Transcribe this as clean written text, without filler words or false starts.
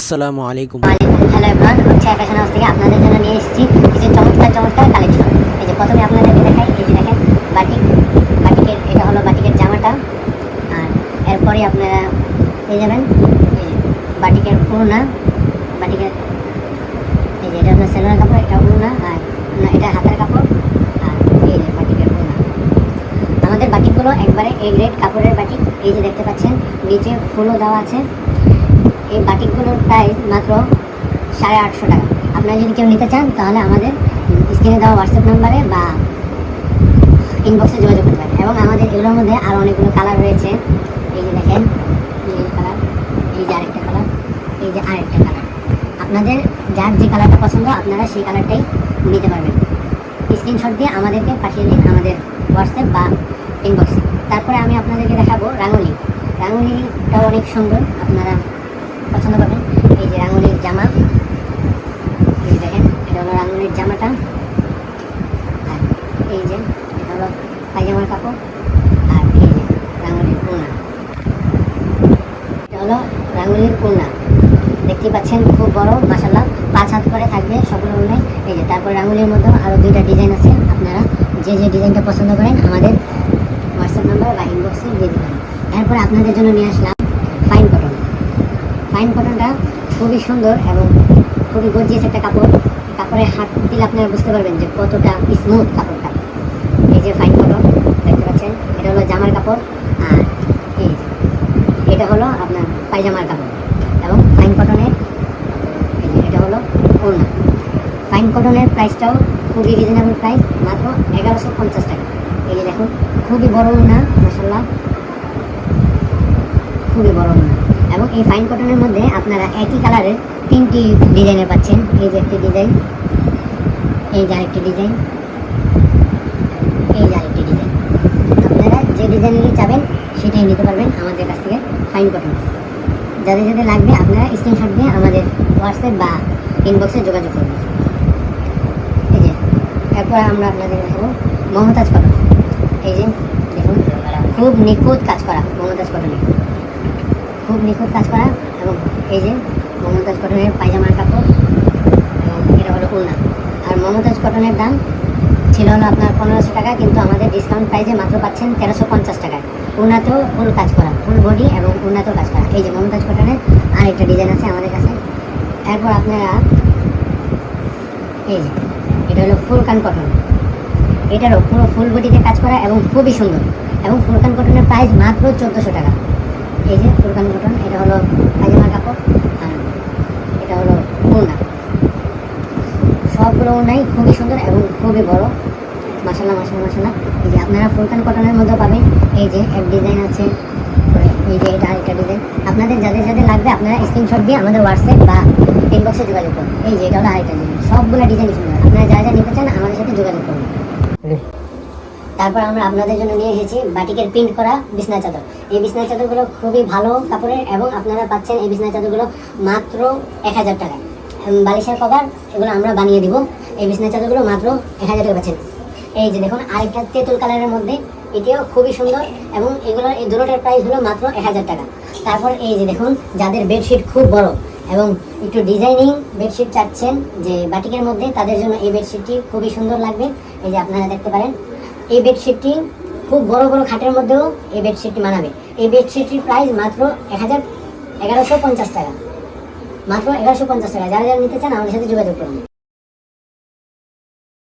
আসসালামু আলাইকুম। Hello everyone, হচ্ছে ফ্যাশন হাউস থেকে আপনাদের জন্য নিয়ে এসেছি কিছু চমৎকার চমৎকার কালেকশন। এই যে প্রথমে আপনাদেরকে দেখাই, এই যে দেখেন বাটিকের এটা হলো বাটিকের জামাটা। আর এরপরে আপনারা পেয়ে যাবেন এই যে বাটিকের ওড়না, বাটিকের এই যে এটা আপনার সেলোয়ার কাপড়, এটা ওড়না, আর এটা হাতের কাপড়। আর এই যে বাটিকের ওড়না। আমাদের বাটিকগুলো একবারে এ গ্রেড কাপড়ের বাটিক। এই যে দেখতে পাচ্ছেন নিচে ফুলও দেওয়া আছে। এই বাটিকগুলোর প্রাইস মাত্র 850 টাকা। আপনারা যদি কেউ নিতে চান তাহলে আমাদের স্ক্রিনে দেওয়া হোয়াটসঅ্যাপ নাম্বারে বা ইনবক্সে যোগাযোগ করতে পারেন। এবং আমাদের এগুলোর মধ্যে আরও অনেকগুলো কালার রয়েছে। এই যে দেখেন নীল কালার, এই যে আরেকটা কালার, এই যে আরেকটা কালার। আপনাদের যার যে কালারটা পছন্দ আপনারা সেই কালারটাই নিতে পারবেন। স্ক্রিনশট দিয়ে আমাদেরকে পাঠিয়ে দিন আমাদের হোয়াটসঅ্যাপ বা ইনবক্সে। তারপরে আমি আপনাদেরকে দেখাবো রাঙুলিটাও অনেক সুন্দর, আপনারা পছন্দ করবেন। এই যে রাঙুলির জামা, এই দেখেন এটা হলো রাঙুলির জামাটা। আর এই যে এটা হলো পায়জামার কাপড়। আর এই যে রাঙুলির ওড়না, এটা হলো রাঙুলির ওড়না। দেখতেই পাচ্ছেন খুব বড়, মাশাআল্লাহ 5 হাত করে থাকবে সবগুলো ওড়নায়। এই যে তারপর রাঙুলির মধ্যেও আরও 2টা ডিজাইন আছে। আপনারা যে যে ডিজাইনটা পছন্দ করেন আমাদের হোয়াটসঅ্যাপ নাম্বার বা ইনবক্সে দিয়ে দেবেন। এরপর আপনাদের জন্য নিয়ে আসলাম ফাইন কটন। ফাইন কটনটা খুবই সুন্দর এবং খুবই গর্জিয়াস একটা কাপড়। কাপড়ে হাত দিলে আপনারা বুঝতে পারবেন যে কতটা স্মুথ কাপড়টা। এই যে ফাইন কটন দেখতে পাচ্ছেন, এটা হলো জামার কাপড়। আর এই যে এটা হলো আপনার পায়জামার কাপড়। এবং ফাইন কটনের এই যে এটা হলো ওড়না। ফাইন কটনের প্রাইসটাও খুবই রিজনেবল প্রাইস, মাত্র 1150 টাকা। এই যে দেখুন খুবই বড় ওড়না, মাশাআল্লাহ খুবই বড় ওড়না। এবং এই ফাইন কটনের মধ্যে আপনারা একই কালারের 3টি ডিজাইনের পাচ্ছেন। এই যে একটি ডিজাইন, এই যে আরেকটি ডিজাইন, এই যে আরেকটি ডিজাইন। আপনারা যে ডিজাইনগুলি চাবেন সেটাই নিতে পারবেন আমাদের কাছ থেকে ফাইন কটন। যাদের যাদের লাগবে আপনারা স্ক্রিনশট দিয়ে আমাদের হোয়াটসঅ্যাপ বা ইনবক্সে যোগাযোগ করবেন। এই যে এরপর আমরা আপনাদের দেখাবো মমতাজ কটন। এই যে দেখুন খুব নিখুঁত কাজ করা মমতাজ কটনে, খুব নিখুঁত কাজ করা। এবং এই যে মমতাজ কটনের পায়জামার কাপড় এবং এটা হলো ওড়না। আর মমতাজ কটনের দাম ছিল হলো আপনার 1500 টাকা, কিন্তু আমাদের ডিসকাউন্ট প্রাইসে মাত্র পাচ্ছেন 1350 টাকায়। ওড়নাতেও ফুল কাজ করা, ফুল বডি এবং ওড়নাতেও কাজ করা। এই যে মমতাজ কটনের আরেকটা ডিজাইন আছে আমাদের কাছে। এরপর আপনারা এই যে এটা হলো ফুলকান কটন। এটারও পুরো ফুল বডিতে কাজ করা এবং খুবই সুন্দর। এবং ফুলকান কটনের প্রাইস মাত্র 1400 টাকা। এই যে ফুলকান কটন, এটা হলো পায়জামার কাপড় আর এটা হলো ওড়না। সবগুলো ওড়নাই খুবই সুন্দর এবং খুবই বড়, মাশাআল্লাহ মাশাআল্লাহ মাশাআল্লাহ। এই যে আপনারা ফুলকান কটনের মধ্যে পাবেন। এই যে এক ডিজাইন আছে, এই যে এটা আরেকটা ডিজাইন। আপনাদের যাদের যাদের লাগবে আপনারা স্ক্রিনশট দিয়ে আমাদের হোয়াটসঅ্যাপ বা ইনবক্সে যোগাযোগ করুন। এই যে এটা হলো আরেকটা ডিজাইন। সবগুলো ডিজাইন সুন্দর, আপনারা যা যা নিতে চান আমাদের সাথে যোগাযোগ করুন। তারপর আমরা আপনাদের জন্য নিয়ে এসেছি বাটিকের প্রিন্ট করা বিছনা চাদর। এই বিছনা চাদরগুলো খুবই ভালো কাপড়ের এবং আপনারা পাচ্ছেন এই বিছনা চাদরগুলো মাত্র 1000 টাকায়। বালিশের কভার এগুলো আমরা বানিয়ে দিব। এই বিছনা চাদরগুলো মাত্র 1000 টাকা পাচ্ছেন। এই যে দেখুন আরেকটা তেঁতুল কালারের মধ্যে, এটিও খুবই সুন্দর এবং এগুলোর এই দুটোটার প্রাইস হলো মাত্র 1000 টাকা। তারপর এই যে দেখুন যাদের বেডশিট খুব বড় এবং একটু ডিজাইনিং বেডশিট চাচ্ছেন যে বাটিকের মধ্যে, তাদের জন্য এই বেডশিটটি খুবই সুন্দর লাগবে। এই যে আপনারা দেখতে পারেন এই বেডশিটটি খুব বড় বড় খাটের মধ্যেও এই বেডশিটটি মানাবে। এই বেডশিটটির প্রাইস মাত্র 1150 টাকা, মাত্র 1150 টাকা। যারা যারা নিতে চান আমাদের সাথে যোগাযোগ করুন।